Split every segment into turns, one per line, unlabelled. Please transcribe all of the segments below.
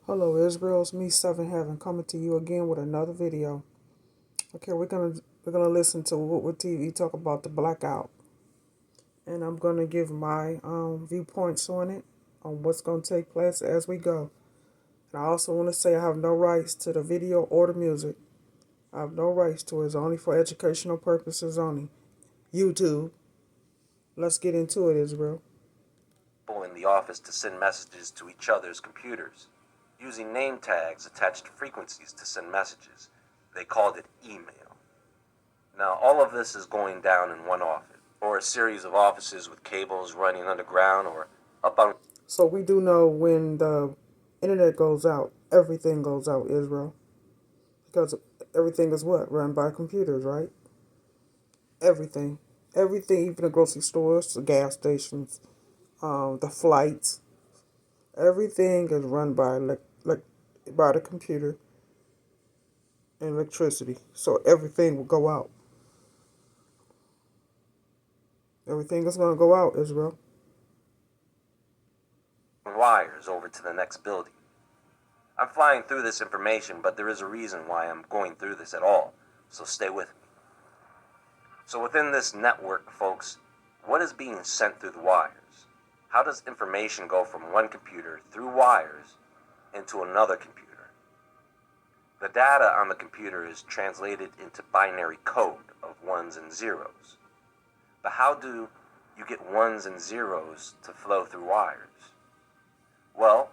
Hello Israel, it's me Seven Heaven coming to you again with another video. Okay, we're gonna listen to Woodward TV talk about the blackout, and I'm gonna give my viewpoints on it, on what's gonna take place as we go. And I also want to say I have no rights to the video or the music. I have no rights to it. It's only for educational purposes only. YouTube. Let's get into it, Israel.
In the office to send messages to each other's computers, using name tags attached to frequencies to send messages. They called it email. Now, all of this is going down in one office, or a series of offices with cables running underground or up on.
So we do know when the internet goes out, everything goes out, Israel. Because everything is what? Run by computers, right? Everything. Everything, even the grocery stores, the gas stations, the flights. Everything is run by by the computer and electricity. So everything will go out. Everything is going to go out, Israel.
Wires over to the next building. I'm flying through this information, but there is a reason why I'm going through this at all, so stay with me. So within this network, folks, what is being sent through the wires? How does information go from one computer through wires into another computer? The data on the computer is translated into binary code of ones and zeros. But how do you get ones and zeros to flow through wires? Well,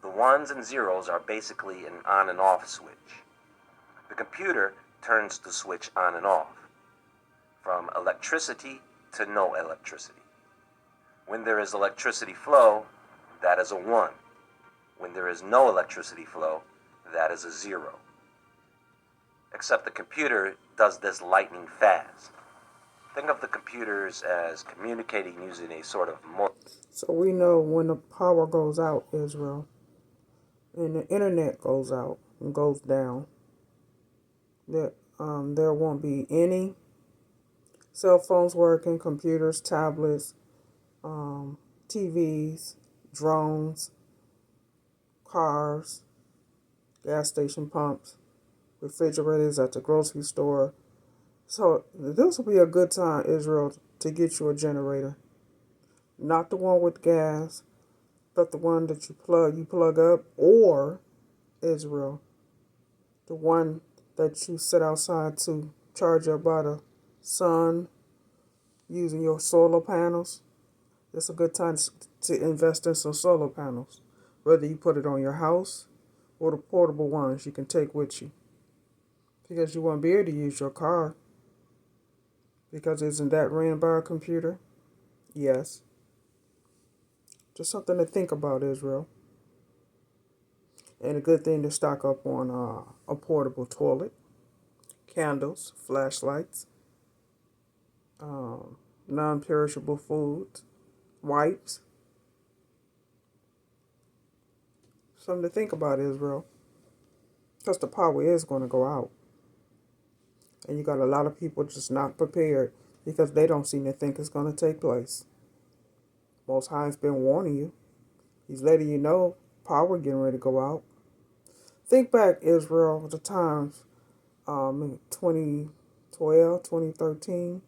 the ones and zeros are basically an on and off switch. The computer turns the switch on and off, from electricity to no electricity. When there is electricity flow, that is a 1. When there is no electricity flow, that is a 0. Except the computer does this lightning fast. Think of the computers as communicating using a sort of
So we know when the power goes out, Israel, and the internet goes out and goes down, that there won't be any cell phones working, computers, tablets, TVs, drones, cars, gas station pumps, refrigerators at the grocery store. So this will be a good time, Israel, to get you a generator. Not the one with gas, but the one that you plug up, or Israel, the one that you sit outside to charge up by the sun using your solar panels. It's a good time to invest in some solar panels, whether you put it on your house or the portable ones you can take with you. Because you won't be able to use your car. Because isn't that ran by a computer? Yes. Just something to think about, Israel. And a good thing to stock up on a portable toilet, candles, flashlights, non-perishable foods, wipes. Something to think about, Israel. Because the power is going to go out. And you got a lot of people just not prepared because they don't seem to think it's going to take place. Most High's been warning you. He's letting you know power getting ready to go out. Think back, Israel, the times in 2012, 2013,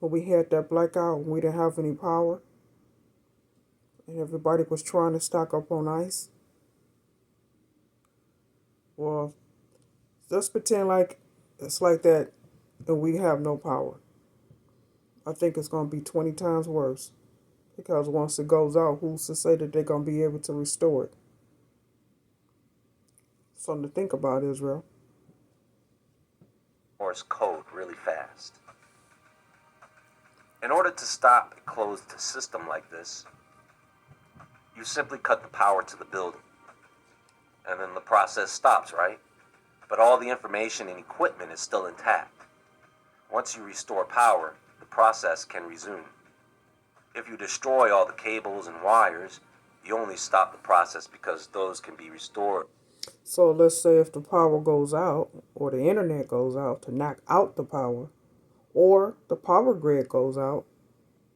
when we had that blackout and we didn't have any power and everybody was trying to stock up on ice. Well, just pretend like it's like that and we have no power. I think it's going to be 20 times worse because once it goes out, who's to say that they're going to be able to restore it? Something to think about, Israel.
Morse code really fast. In order to stop a closed system like this, you simply cut the power to the building. And then the process stops, right? But all the information and equipment is still intact. Once you restore power, the process can resume. If you destroy all the cables and wires, you only stop the process because those can be restored.
So let's say if the power goes out or the internet goes out to knock out the power, or the power grid goes out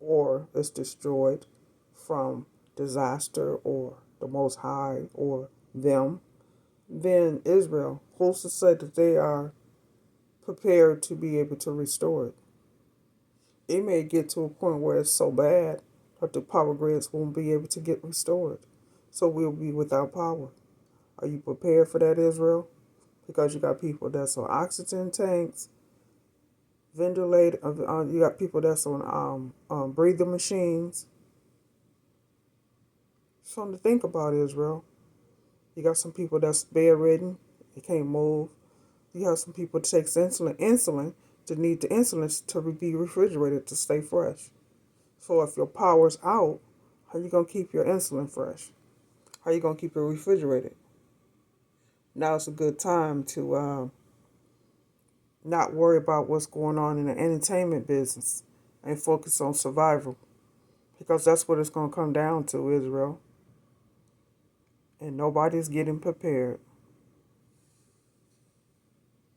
or it's destroyed from disaster or the Most High or them than Israel. Who's to say that they are prepared to be able to restore it? It may get to a point where it's so bad that the power grids won't be able to get restored. So we'll be without power. Are you prepared for that, Israel? Because you got people that's on oxygen tanks, ventilator. You got people that's on breathing machines. Something to think about, Israel. You got some people that's bedridden, they can't move. You have some people that takes insulin to need the insulin to be refrigerated to stay fresh. So if your power's out, how you gonna keep your insulin fresh? How you gonna keep it refrigerated? Now it's a good time to not worry about what's going on in the entertainment business and focus on survival, because that's what it's gonna come down to, Israel. And nobody's getting prepared.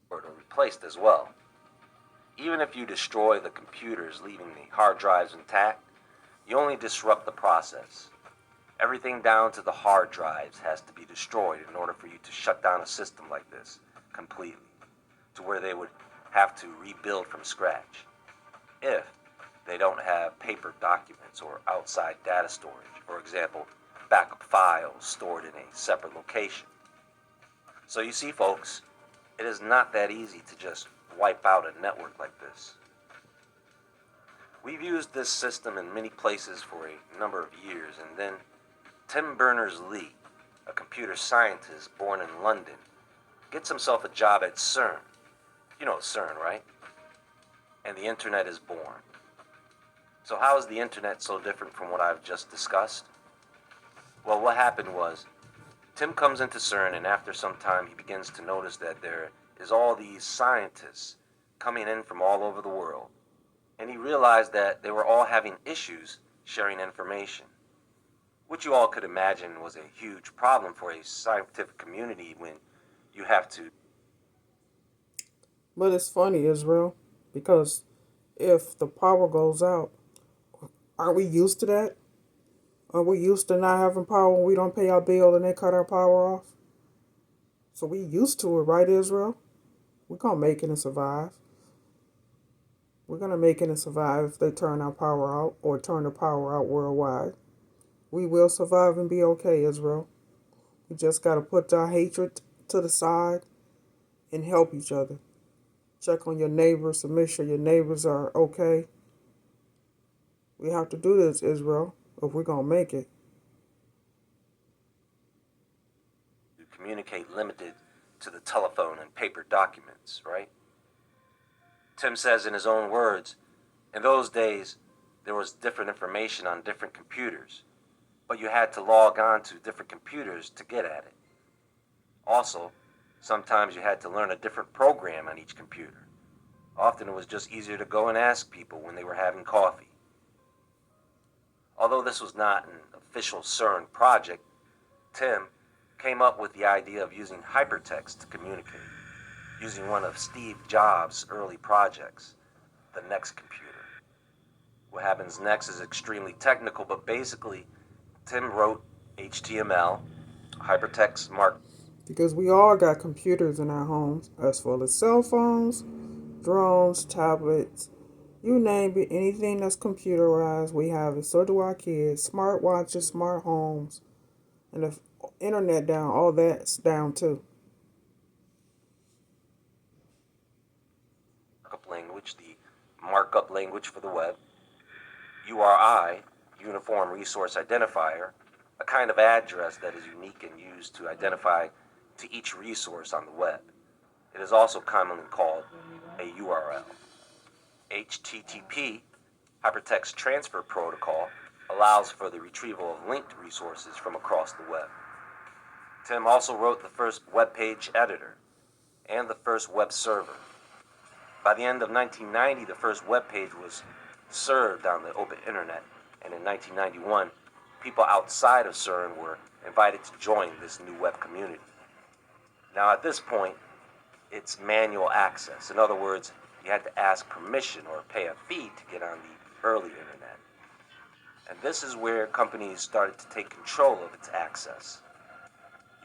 Or replaced as well. Even if you destroy the computers, leaving the hard drives intact, you only disrupt the process. Everything down to the hard drives has to be destroyed in order for you to shut down a system like this completely, to where they would have to rebuild from scratch if they don't have paper documents or outside data storage, for example, backup files stored in a separate location. So you see, folks, it is not that easy to just wipe out a network like this. We've used this system in many places for a number of years, and then Tim Berners-Lee, a computer scientist born in London, gets himself a job at CERN. You know CERN, right? And the internet is born. So how is the internet so different from what I've just discussed? Well, what happened was, Tim comes into CERN, and after some time he begins to notice that there is all these scientists coming in from all over the world. And he realized that they were all having issues sharing information, which you all could imagine was a huge problem for a scientific community when you have to.
But it's funny, Israel, because if the power goes out, aren't we used to that? Are we used to not having power when we don't pay our bill and they cut our power off? So we used to it, right, Israel? We're going to make it and survive. We're going to make it and survive if they turn our power out or turn the power out worldwide. We will survive and be okay, Israel. We just got to put our hatred to the side and help each other. Check on your neighbors to make sure your neighbors are okay. We have to do this, Israel, if we're going to make it.
Communicate limited to the telephone and paper documents, right? Tim says in his own words, in those days, there was different information on different computers, but you had to log on to different computers to get at it. Also, sometimes you had to learn a different program on each computer. Often it was just easier to go and ask people when they were having coffee. Although this was not an official CERN project, Tim came up with the idea of using hypertext to communicate, using one of Steve Jobs' early projects, the NeXT computer. What happens next is extremely technical, but basically, Tim wrote HTML, hypertext mark.
Because we all got computers in our homes, as well as cell phones, drones, tablets, you name it, anything that's computerized, we have it. So do our kids. Smart watches, smart homes, and the internet down, all that's down too.
Markup language, the markup language for the web. URI, Uniform Resource Identifier, a kind of address that is unique and used to identify to each resource on the web. It is also commonly called a URL. HTTP, Hypertext Transfer Protocol, allows for the retrieval of linked resources from across the web. Tim also wrote the first web page editor and the first web server. By the end of 1990, the first web page was served on the open internet, and in 1991, people outside of CERN were invited to join this new web community. Now at this point, it's manual access. In other words, you had to ask permission or pay a fee to get on the early internet. And this is where companies started to take control of its access.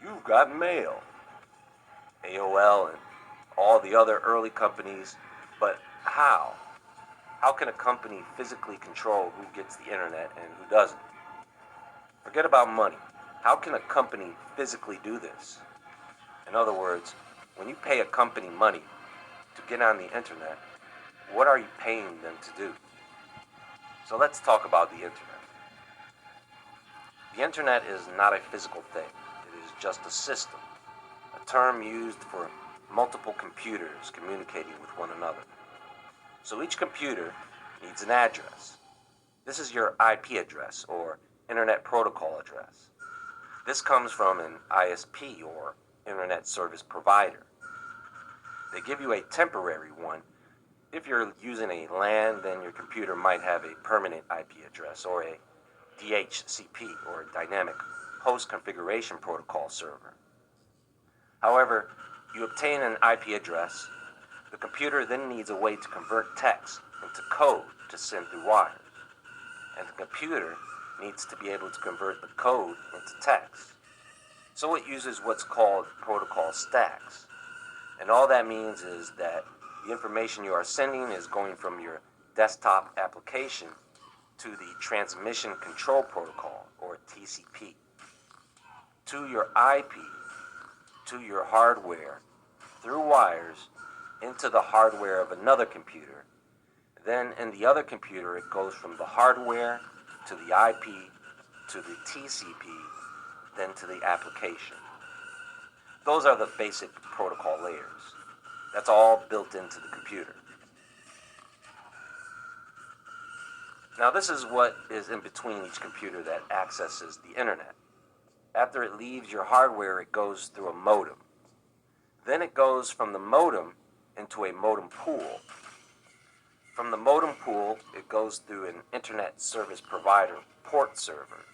You've got mail. AOL and all the other early companies. But how? How can a company physically control who gets the internet and who doesn't? Forget about money. How can a company physically do this? In other words, when you pay a company money to get on the internet, what are you paying them to do? So let's talk about the internet. The internet is not a physical thing. It is just a system, a term used for multiple computers communicating with one another. So each computer needs an address. This is your IP address, or Internet Protocol address. This comes from an ISP, or Internet Service Provider. They give you a temporary one. If you're using a LAN, then your computer might have a permanent IP address, or a DHCP, or Dynamic Host Configuration Protocol server. However, you obtain an IP address. The computer then needs a way to convert text into code to send through wires. And the computer needs to be able to convert the code into text. So it uses what's called protocol stacks. And all that means is that the information you are sending is going from your desktop application to the Transmission Control Protocol, or TCP, to your IP, to your hardware, through wires, into the hardware of another computer. Then in the other computer, it goes from the hardware to the IP to the TCP, then to the application. Those are the basic protocol layers. That's all built into the computer. Now this is what is in between each computer that accesses the internet. After it leaves your hardware, it goes through a modem. Then it goes from the modem into a modem pool. From the modem pool, it goes through an Internet Service Provider port server.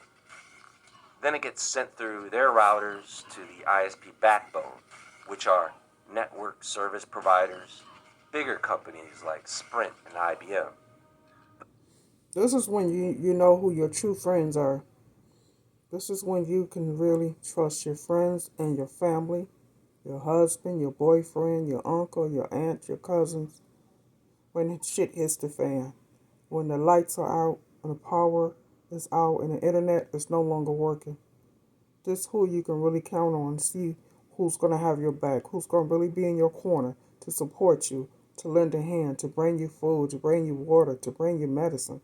Then it gets sent through their routers to the ISP backbone, which are network service providers, bigger companies like Sprint and IBM.
This is when you know who your true friends are. This is when you can really trust your friends and your family, your husband, your boyfriend, your uncle, your aunt, your cousins. When shit hits the fan, when the lights are out and the power is out and the internet is no longer working. This is who you can really count on. See who's going to have your back, who's going to really be in your corner to support you, to lend a hand, to bring you food, to bring you water, to bring you medicine.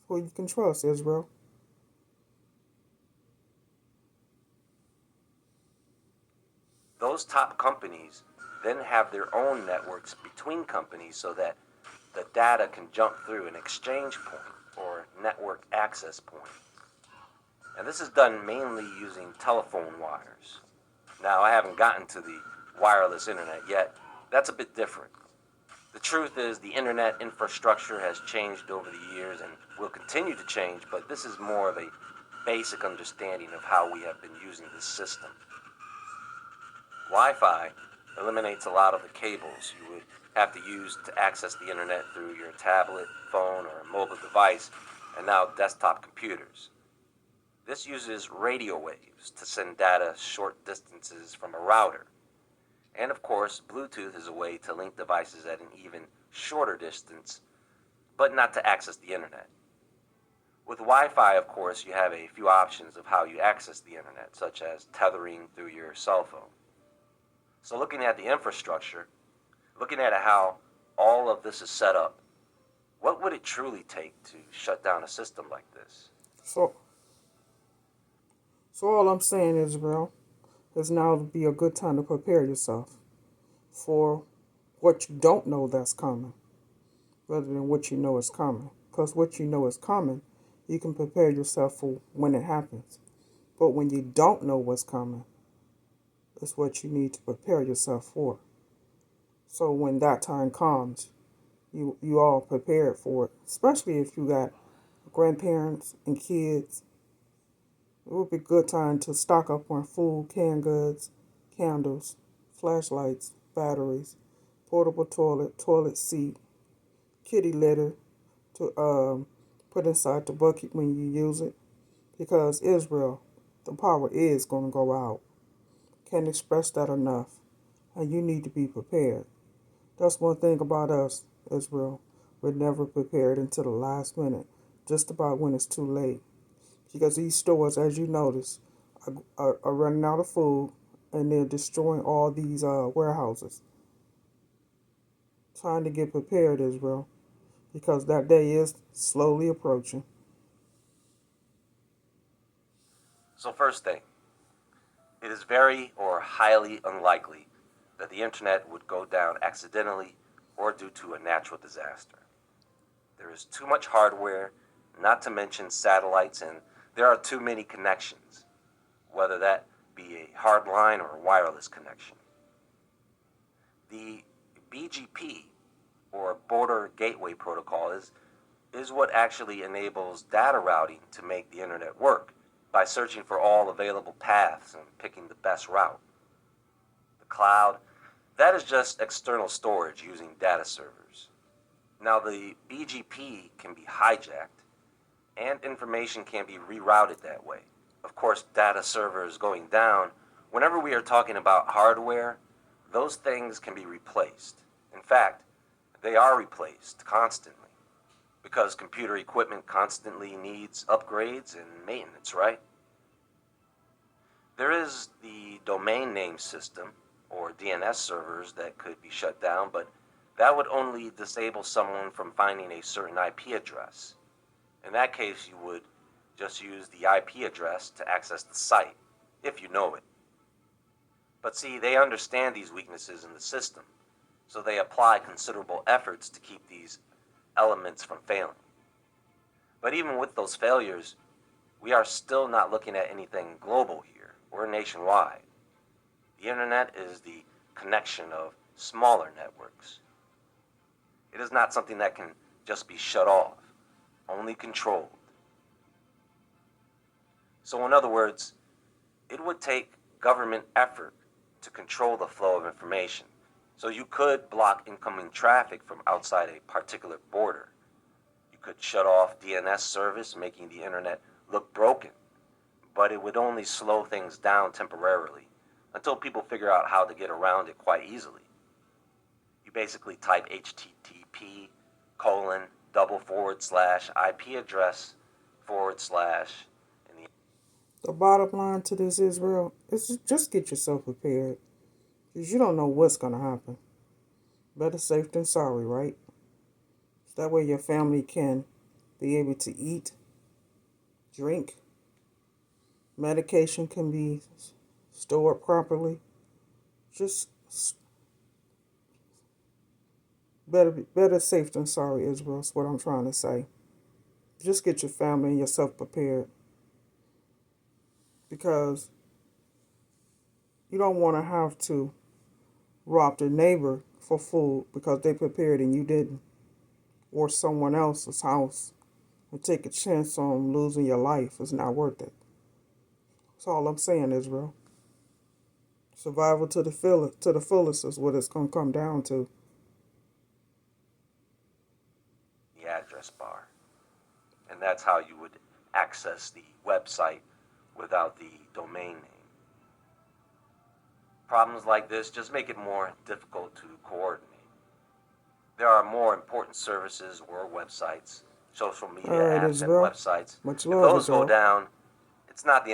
Who you can trust, Israel.
Those top companies then have their own networks between companies so that the data can jump through an exchange point or network access point. And this is done mainly using telephone wires. Now, I haven't gotten to the wireless internet yet. That's a bit different. The truth is the internet infrastructure has changed over the years and will continue to change, but this is more of a basic understanding of how we have been using this system. Wi-Fi eliminates a lot of the cables you would have to use to access the internet through your tablet, phone, or mobile device, and now desktop computers. This uses radio waves to send data short distances from a router. And of course, Bluetooth is a way to link devices at an even shorter distance, but not to access the internet. With Wi-Fi, of course, you have a few options of how you access the internet, such as tethering through your cell phone. So looking at the infrastructure, looking at how all of this is set up, what would it truly take to shut down a system like this?
So all I'm saying, Israel, is now be a good time to prepare yourself for what you don't know that's coming, rather than what you know is coming. Because what you know is coming, you can prepare yourself for when it happens. But when you don't know what's coming, it's what you need to prepare yourself for. So when that time comes, you all prepared for it. Especially if you got grandparents and kids. It would be a good time to stock up on food, canned goods, candles, flashlights, batteries, portable toilet seat, kitty litter to put inside the bucket when you use it. Because Israel, The power is going to go out. Can't express that enough. And you need to be prepared. That's one thing about us, Israel. We're never prepared until the last minute, just about when it's too late. Because these stores, as you notice, are running out of food and they're destroying all these warehouses. Trying to get prepared, Israel, because that day is slowly approaching.
So, first thing, it is very or highly unlikely that the internet would go down accidentally or due to a natural disaster. There is too much hardware, not to mention satellites, and there are too many connections, whether that be a hardline or a wireless connection. The BGP, or Border Gateway Protocol, is what actually enables data routing to make the internet work by searching for all available paths and picking the best route. The cloud, that is just external storage using data servers. Now, the BGP can be hijacked, and information can be rerouted that way. Of course, data servers going down, whenever we are talking about hardware, those things can be replaced. In fact, they are replaced constantly because computer equipment constantly needs upgrades and maintenance, right? There is the domain name system, or DNS servers, that could be shut down, but that would only disable someone from finding a certain IP address. In that case, you would just use the IP address to access the site, if you know it. But see, they understand these weaknesses in the system, so they apply considerable efforts to keep these elements from failing. But even with those failures, we are still not looking at anything global here or nationwide. The internet is the connection of smaller networks. It is not something that can just be shut off, only controlled. So in other words, it would take government effort to control the flow of information. So you could block incoming traffic from outside a particular border. You could shut off DNS service, making the internet look broken. But it would only slow things down temporarily until people figure out how to get around it quite easily. You basically type HTTP : // IP address / and
The bottom line to this, Israel, is just get yourself prepared. Because you don't know what's going to happen. Better safe than sorry, right? So that way your family can be able to eat, drink, medication can be stored properly. Just better safe than sorry, Israel, is what I'm trying to say. Just get your family and yourself prepared. Because you don't want to have to rob their neighbor for food because they prepared and you didn't, or someone else's house, and take a chance on losing your life. It's not worth it. That's all I'm saying, Israel. Survival to the fullest is what it's gonna come down to.
the address bar. And that's how you would access the website without the domain name. Problems like this just make it more difficult to coordinate. There are more important services or websites, social media
All right,
apps and
Israel.
websites.
Much
If
love,
those go
Israel.
down, it's not the end